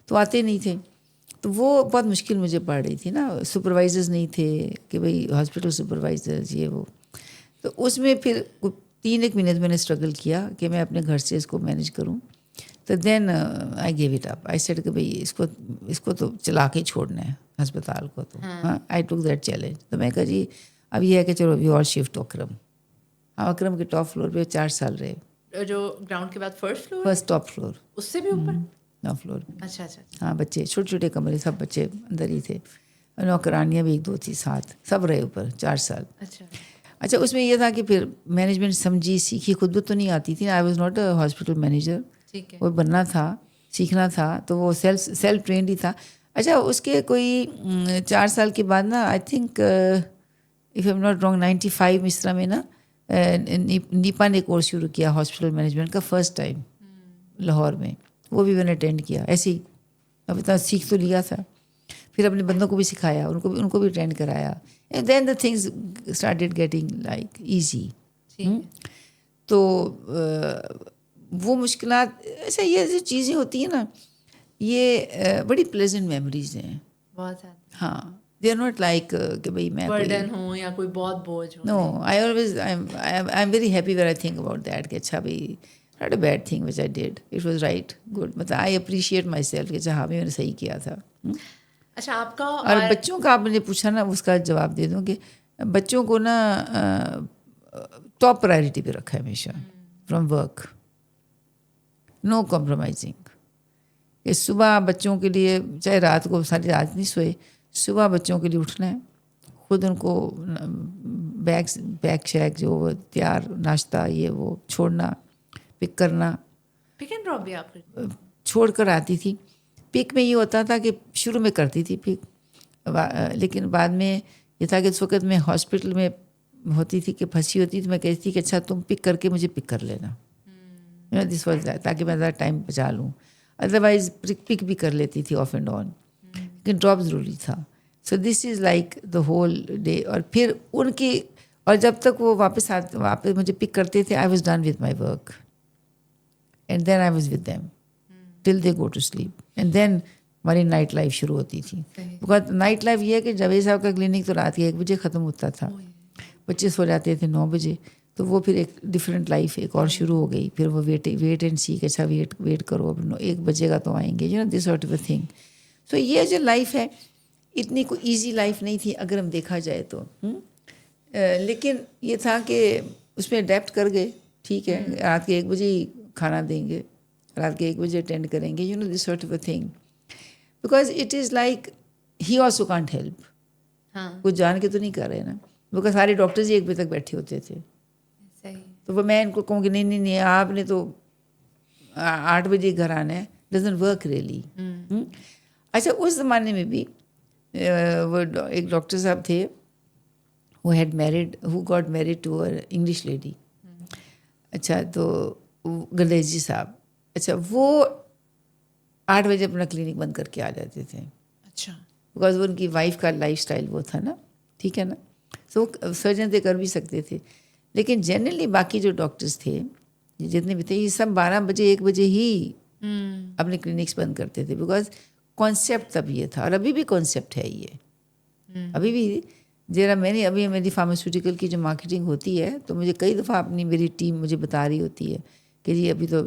تو آتے نہیں تھے. تو وہ بہت مشکل مجھے پڑ رہی تھی نا. سپروائزرز نہیں تھے کہ بھائی ہاسپٹل سپروائزرز یہ وہ. تو اس میں پھر 3 مہینے میں نے اسٹرگل کیا کہ میں اپنے گھر سے اس کو مینیج کروں. تو then I give it up. I said کہ بھائی اس کو تو چلا کے چھوڑنا ہے ہسپتال کو. تو ہاں آئی ٹک دیٹ چیلنج. تو میں کہا جی اب یہ ہے کہ چلو ابھی اور شفٹ اکرم. ہاں اکرم کے ٹاپ فلور پہ 4 سال رہے. جو گراؤنڈ کے بعد فرسٹ ٹاپ فلور، اس سے بھی اوپر ٹاپ فلور پہ. اچھا اچھا. ہاں بچے چھوٹے کمرے، سب بچے اندر ہی تھے. نوکرانیاں بھی 1-2 تھی ساتھ، سب رہے اوپر 4 سال. اچھا اس میں یہ تھا کہ پھر مینجمنٹ سمجھی سیکھی. خود بھی تو نہیں آتی تھی. I was not a hospital manager. ٹھیک ہے. وہ بننا تھا، سیکھنا تھا، تو وہ سیلف ٹرینڈ ہی تھا. اچھا اس کے کوئی 4 سال کے بعد نا I think if am not wrong 95 اس طرح میں نا نیپا نے کورس شروع کیا ہاسپٹل مینجمنٹ کا فرسٹ ٹائم لاہور میں. وہ بھی میں نے اٹینڈ کیا ایسے ہی. اب اتنا سیکھ تو لیا تھا. پھر اپنے بندوں کو بھی سکھایا، ان کو بھی ٹرین کرایا. And then the things started getting like easy. تو وہ مشکلات ایسا یہ جو چیزیں ہوتی ہیں نا یہ بڑی پلیزنٹ میموریز ہیں بہت زیادہ. ہاں دے آر ناٹ لائک کہ بھائی میں برڈن ہوں یا کوئی بہت بوجھ ہو. No I always I am very happy where I think about that کہ اچھا بھائی not a bad thing which I did. It was right good. مطلب آئی اپریشیٹ مائی سیلف کہ اچھا ہاں بھی میں نے صحیح کیا تھا. اچھا آپ کا اور بچوں کا آپ نے پوچھا نا اس کا جواب دے دوں کہ بچوں کو نا ٹاپ پرائرٹی پہ رکھا ہے ہمیشہ فرام ورک. Know compromising. کہ صبح بچوں کے لیے چاہے رات کو ساری رات نہیں سوئے، صبح بچوں کے لیے اٹھنا ہے، خود ان کو بیگ شیگ جو تیار ناشتہ یہ وہ چھوڑنا، پک کرنا. پک اینڈ ڈراپ بھی آپ چھوڑ کر آتی تھی. پک میں یہ ہوتا تھا کہ شروع میں کرتی تھی پک، لیکن بعد میں یہ تھا کہ اس وقت میں ہاسپٹل میں ہوتی تھی کہ پھنسی ہوتی تھی. میں کہتی تھی کہ اچھا تم پک کر کے مجھے پک کر لینا دس واز دیٹ، تاکہ میں زیادہ ٹائم بچا لوں. ادروائز پک بھی کر لیتی تھی آف اینڈ آن، لیکن ڈراپ ضروری تھا. So this is like the whole day. اور پھر ان کی اور جب تک وہ واپس مجھے پک کرتے تھے I was done with my work and then I was with them till they go to sleep. And then ہماری نائٹ لائف شروع ہوتی تھی. بکاز نائٹ لائف یہ ہے کہ جاوید صاحب کا کلینک تو رات کے 1 بجے ختم ہوتا تھا، بچے سو جاتے تھے 9 بجے. تو وہ پھر ایک ڈفرینٹ لائف ایک اور شروع ہو گئی. پھر وہ ویٹ اینڈ سی کہ اچھا ویٹ کرو اب 1 بجے گا تو آئیں گے، this sort of a thing. سو یہ جو لائف ہے اتنی کوئی ایزی لائف نہیں تھی اگر ہم دیکھا جائے تو. لیکن یہ تھا کہ اس میں اڈیپٹ کر گئے. ٹھیک ہے رات کے 1 بجے ہی کھانا دیں گے، رات کے 1 بجے اٹینڈ کریں گے، this sort of a thing. Because it is like he also can't help. کچھ جان کے تو نہیں کر رہے نا، بیکاز سارے ڈاکٹرز ہی 1 بجے تک بیٹھے ہوتے تھے. تو وہ میں ان کو کہوں کہ نہیں آپ نے تو 8 بجے گھر آنا ہے. Doesn't work really. اچھا اس زمانے میں بھی وہ ایک ڈاکٹر صاحب تھے، وہ had married who got married to English lady. اچھا تو گلیجی صاحب، اچھا وہ 8 بجے اپنا کلینک بند کر کے آ جاتے تھے. اچھا بیکاز وہ ان کی وائف کا لائف اسٹائل وہ تھا نا. ٹھیک ہے نا. تو سرجن تھے کر بھی سکتے تھے، لیکن جنرلی باقی جو ڈاکٹرس تھے جتنے بھی تھے یہ سب 12 بجے 1 بجے ہی اپنے کلینکس بند کرتے تھے. بیکاز کانسیپٹ تب یہ تھا، اور ابھی بھی کانسیپٹ ہے یہ ابھی بھی. ابھی میری فارماسیوٹیکل کی جو مارکیٹنگ ہوتی ہے تو مجھے کئی دفعہ میری ٹیم مجھے بتا رہی ہوتی ہے کہ جی ابھی تو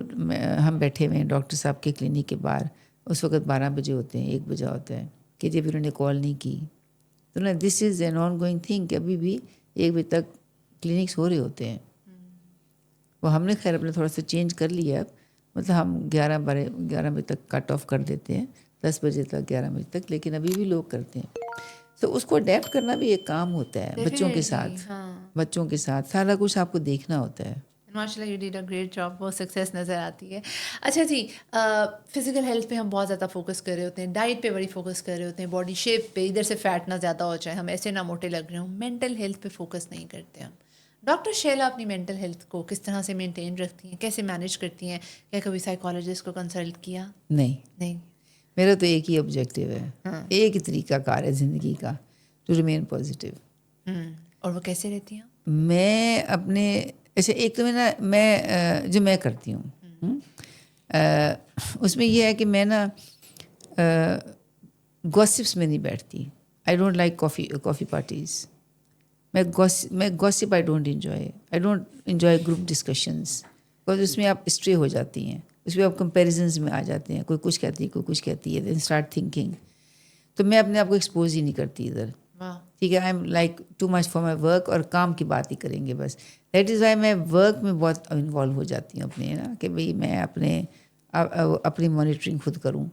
ہم بیٹھے ہوئے ہیں ڈاکٹر صاحب کے کلینک کے باہر، اس وقت 12 بجے ہوتے ہیں 1 بجے ہوتا ہے کہ جی ابھی انہوں نے کال نہیں کی. تو نا this is an ongoing thing کہ ابھی بھی 1 بجے تک کلینکس ہو رہے ہوتے ہیں. وہ ہم نے خیر اپنے تھوڑا سا چینج کر لیا اب, مطلب ہم 11 بجے تک کٹ آف کر دیتے ہیں, 10 بجے تک 11 بجے تک, لیکن ابھی بھی لوگ کرتے ہیں. تو اس کو اڈیپٹ کرنا بھی ایک کام ہوتا ہے بچوں کے ساتھ. بچوں کے ساتھ سارا کچھ آپ کو دیکھنا ہوتا ہے. ماشاء اللہ you did a great job, وہ سکسیس نظر آتی ہے. اچھا جی, فزیکل ہیلتھ پہ ہم بہت زیادہ فوکس کر رہے ہوتے ہیں, ڈائٹ پہ بڑی فوکس کر رہے ہوتے ہیں, باڈی شیپ پہ, ادھر سے فیٹ نہ زیادہ ہو جائے, ہم ایسے نہ موٹے لگ رہے ہوں. مینٹل ہیلتھ پہ فوکس نہیں کرتے ہم. ڈاکٹر شیلا اپنی مینٹل ہیلتھ کو کس طرح سے مینٹین رکھتی ہیں, کیسے مینیج کرتی ہیں؟ کیا کبھی سائیکالوجسٹ کو کنسلٹ کیا؟ نہیں. میرا تو ایک ہی آبجیکٹیو ہے, ایک ہی طریقہ کار ہے زندگی کا, ٹو ریمین پازیٹیو. اور وہ کیسے رہتی ہیں؟ میں اپنے ایسے ایک تو میں جو میں کرتی ہوں اس میں یہ ہے کہ میں نا گوسپس میں نہیں بیٹھتی. آئی ڈونٹ لائک کافی پارٹیز. میں gossip I don't enjoy group discussions, because اس میں آپ اسٹرے ہو جاتی ہیں, اس میں آپ کمپیریزنز میں آ جاتے ہیں, کوئی کچھ کہتی ہے کوئی کچھ کہتی ہے, دین اسٹارٹ تھنکنگ. تو میں اپنے آپ کو ایکسپوز ہی نہیں کرتی ادھر. ٹھیک ہے, I am like too much for my work, اور کام کی بات ہی کریں گے بس. دیٹ از وائی میں ورک میں بہت انوالو ہو جاتی ہوں اپنے نا, کہ بھئی میں اپنی مانیٹرنگ خود کروں.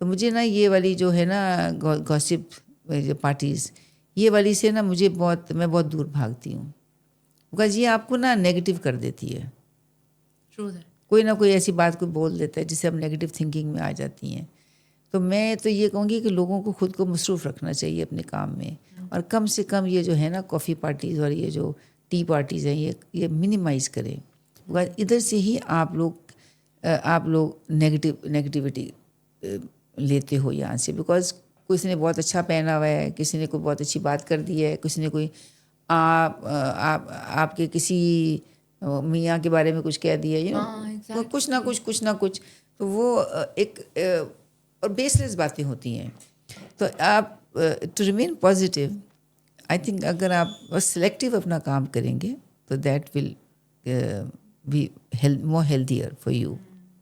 تو مجھے نا یہ والی جو ہے نا گوسپ پارٹیز, یہ والی سے نا میں بہت دور بھاگتی ہوں, بکاز یہ آپ کو نا نیگیٹو کر دیتی ہے. کوئی نہ کوئی ایسی بات کوئی بول دیتا ہے جس سے ہم نیگیٹو تھنکنگ میں آ جاتی ہیں. تو میں تو یہ کہوں گی کہ لوگوں کو خود کو مصروف رکھنا چاہیے اپنے کام میں, اور کم سے کم یہ جو ہے نا کافی پارٹیز اور یہ جو ٹی پارٹیز ہیں یہ منیمائز کریں. ادھر سے ہی آپ لوگ نیگیٹیوٹی لیتے ہو یہاں سے, بیکاز کسی نے بہت اچھا پہنا ہوا ہے, کسی نے کوئی بہت اچھی بات کر دی ہے, کسی نے کوئی آپ کے کسی میاں کے بارے میں کچھ کہہ دیا, کچھ نہ کچھ. تو وہ ایک اور بیس لیس باتیں ہوتی ہیں. تو آپ to remain positive, I think اگر آپ بس سلیکٹیو اپنا کام کریں گے تو that will be more healthier for you.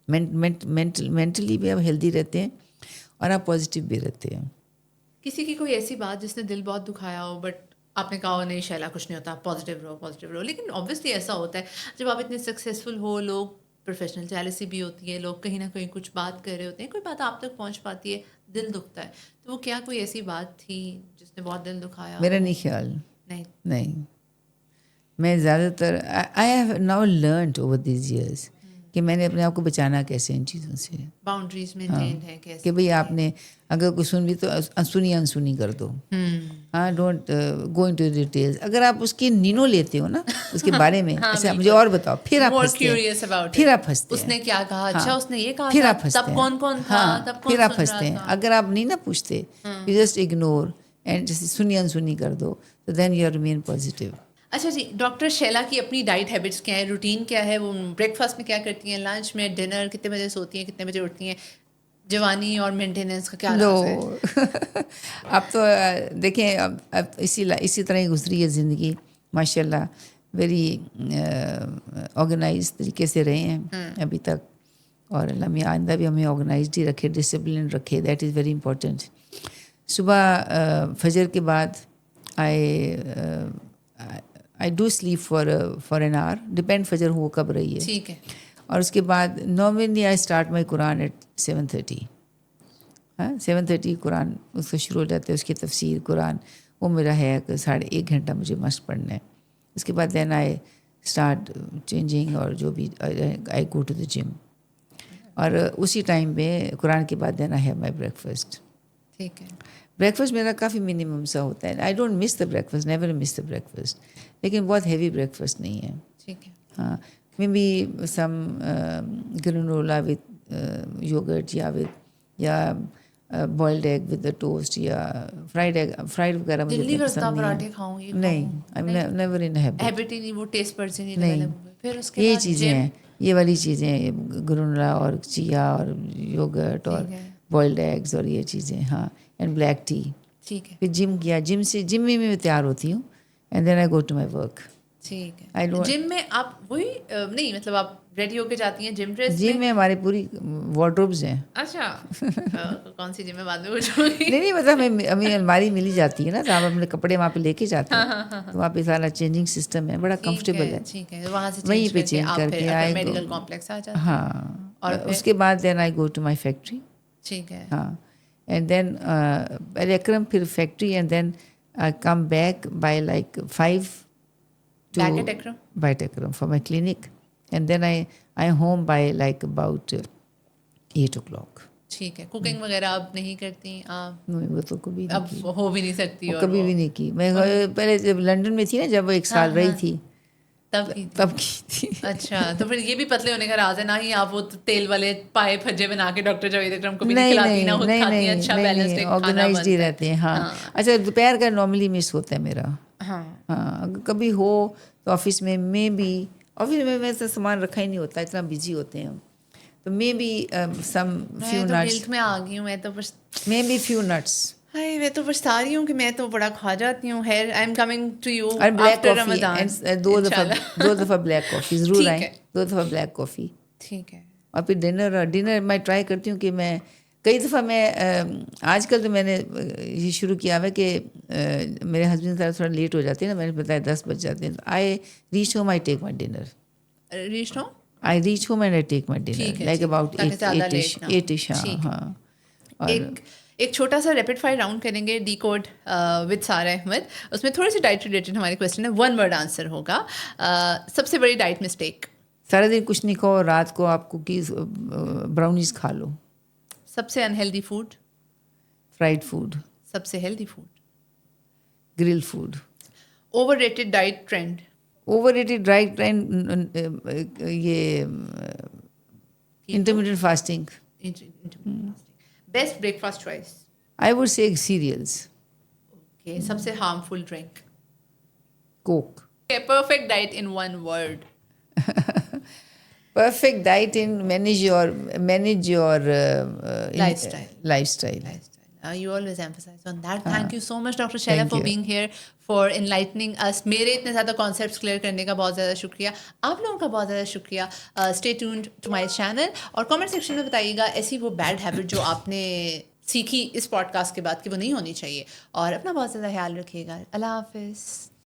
Mentally بھی آپ ہیلدی رہتے ہیں اور آپ پازیٹیو بھی رہتے ہیں. کسی کی کوئی ایسی بات جس نے دل بہت دکھایا ہو, بٹ آپ نے کہا نہیں شیلا کچھ نہیں ہوتا, پازیٹیو رہو. لیکن آبویسلی ایسا ہوتا ہے جب آپ اتنے سکسیزفل ہو, لوگ پروفیشنل جیلسی بھی ہوتی ہے, لوگ کہیں نہ کہیں کچھ بات کر رہے ہوتے ہیں, کوئی بات آپ تک پہنچ پاتی ہے, دل دکھتا ہے. تو وہ کیا کوئی ایسی بات تھی جس نے بہت دل دکھایا؟ میرا نہیں خیال. نہیں, میں زیادہ تر I have now learned over these years کہ میں نے اپنے آپ کو بچانا کیسے ان چیزوں سے. باؤنڈریز مینٹین ہے کیسے, کہ بھئی آپ نے اگر کوئی سن بھی تو انسنی کر دو. ہاں, ڈونٹ گو انٹو ڈیٹیلز. اگر آپ اس کی نینو لیتے ہو نا اس کے بارے میں, ایسا مجھے اور بتاؤ, پھر آپ ہنستے ہیں, اس نے کیا کہا, اچھا اس نے یہ کہا, پھر آپ ہنستے تب ہیں, کون تھا, تب کون پھر آپ ہنستے ہیں. اگر آپ نہیں نا پوچھتے, یو جسٹ اگنور اینڈ جیسے سنی کر دو, تو then you are remain positive. اچھا جی, ڈاکٹر شیلا کی اپنی ڈائٹ ہیبٹس کیا ہے, روٹین کیا ہے, وہ بریک فاسٹ میں کیا کرتی ہیں, لنچ میں, ڈنر, کتنے بجے سوتی ہیں, کتنے بجے اٹھتی ہیں, جوانی اور مینٹیننس کا کیا راز ہے؟ اب تو دیکھیں, اب اسی طرح ہی گزری ہے زندگی ماشاء اللہ. ویری آرگنائز طریقے سے رہے ہیں ابھی تک, اور اللہ میں آئندہ بھی ہمیں آرگنائزڈ ہی رکھے, ڈسپلن رکھے. That is very important. صبح فجر کے بعد I do sleep for an hour, depend فجر ہو کب رہی ہے. ٹھیک ہے. اور اس کے بعد normally I start my Quran at 7:30. 7:30 قرآن اس کا شروع ہو جاتا ہے, اس کی تفسیر قرآن وہ میرا ہے کہ 1.5 گھنٹہ مجھے مست پڑھنا ہے. اس کے بعد دین آئی اسٹارٹ چینجنگ, اور جو بھی آئی گو ٹو دا جم. اور اسی ٹائم پہ قرآن کے بعد then I have my breakfast. ٹھیک ہے. بریک فاسٹ میرا کافی منیمم سا ہوتا ہے. I don't miss the break fast, never miss the break fast, لیکن بہت ہیوی بریک فاسٹ نہیں ہے. ٹھیک ہے. ہاں, may be some granola with yoghurt, یا boiled egg with the toast, یا فرائڈ وغیرہ مجھے اتنے پسند نہیں. نیور ان ہیبٹ ہی نہیں, وہ ٹیسٹ پر سے نہیں ڈیولپ ہوئے. پھر اس کے یہی بعد چیزیں ہیں, یہ والی چیزیں, گرنولا اور چیا اور یوگرٹ اور بوائلڈ ایگز اور یہ چیزیں. ہاں, اینڈ بلیک ٹی. ٹھیک ہے. پھر جم کیا, جم میں تیار ہوتی ہوں, and then I go to my work. ٹھیک ہے. جم میں آپ وہی نہیں, مطلب آپ ریڈی ہو کے جاتی ہیں جم ڈریس جم میں ہماری پوری وارڈروبز ہیں. اچھا کون سی جم میں بعد میں پوچھوں گی. نہیں مطلب ہمیں الماری ملی جاتی ہے نا, تو آپ اپنے کپڑے وہاں پہ لے کے جاتے ہیں, تو وہاں پہ سارا چینجنگ سسٹم ہے, بڑا کمفرٹیبل ہے. ٹھیک ہے, وہاں سے وہیں پہ چینج کر کے آئے میڈیکل کمپلیکس آ جاتے ہیں. ہاں, اور اس کے بعد then I go to my factory. ٹھیک ہے. ہاں, اینڈ دین پہلے اکرم, پھر factory, and then I come back by like 5 to Back at Akram? by Akram for my clinic, and then I home by like about 8 o'clock. ٹھیک ہے. Cooking وغیرہ آپ نہیں کرتی آپ؟ وہ تو کبھی اب ہو بھی نہیں سکتی. اور کبھی بھی نہیں کی. میں پہلے جب لنڈن میں تھی نا, جب 1 سال رہی تھی تب کی تھی. اچھا, تو پھر یہ بھی پتلے ہونے کا راز ہے, نہ ہی آپ وہ تیل والے پائے پھجے بنا کے ڈاکٹر جاوید اکرم کو بھی نہیں کھلاتی, نہ خود کھاتی ہیں. اچھا بیلنسڈ ایک کھانا آرگنائزڈ ہی رہتے ہیں. ہاں اچھا, دوپہر کا نارملی مس ہوتا ہے میرا. ہاں کبھی ہو تو آفس میں آفس میں ویسا سامان رکھا ہی نہیں ہوتا, اتنا بزی ہوتے ہیں ہم, تو may be some few nuts. میں آ گئی ہوں, مے بی فیو نٹس. میں تو پچھتا رہی ہوں کہ میں تو بڑا کھا جاتی ہوں. خیر, I am coming to you اور بلیک آفٹر کافی, رمضان. 2 دفعہ بلیک کافی ضرور آئیں, 2 دفعہ بلیک کافی. ٹھیک ہے. اور پھر ڈنر میں ٹرائی کرتی ہوں کہ میں کئی دفعہ میں آج کل تو میں نے یہ شروع کیا ہوا کہ میرے ہسبینڈ تھوڑا لیٹ ہو جاتے ہیں نا, میں نے بتایا 10 بج جاتے ہیں, I reach home, I take my dinner. I reach home and I take my dinner like about 8ish. ہاں. ایک چھوٹا سا ریپڈ فائر راؤنڈ کریں گے, decode with Sara Ahmed. اس میں تھوڑی سی ڈائٹ ریلیٹڈ ہمارے کویشچن ہے, 1 word آنسر ہوگا. سب سے بڑی ڈائٹ مسٹیک؟ سارا دن کچھ نہیں کھاؤ, رات کو آپ کوکیز براؤنیز کھا لو. سب سے انہیلدی فوڈ؟ Fried food. سب سے healthy food? Grill food. Overrated diet trend? Overrated diet trend یہ intermediate fasting. Best breakfast choice? I would say cereals. سب سے harmful drink? Coke. Perfect diet in 1 word؟ Perfect diet in manage your lifestyle. You always emphasize on that. Thank you so much, Dr. Shaila, for being here, for enlightening us. میرے اتنے زیادہ concepts clear کرنے کا بہت زیادہ شکریہ. آپ لوگوں کا بہت زیادہ شکریہ. Stay tuned to my channel, اور comment section میں بتائیے گا ایسی وہ bad habit جو آپ نے سیکھی اس پوڈ کاسٹ کے بعد کہ وہ نہیں ہونی چاہیے. اور اپنا بہت زیادہ خیال رکھیے گا. اللہ حافظ.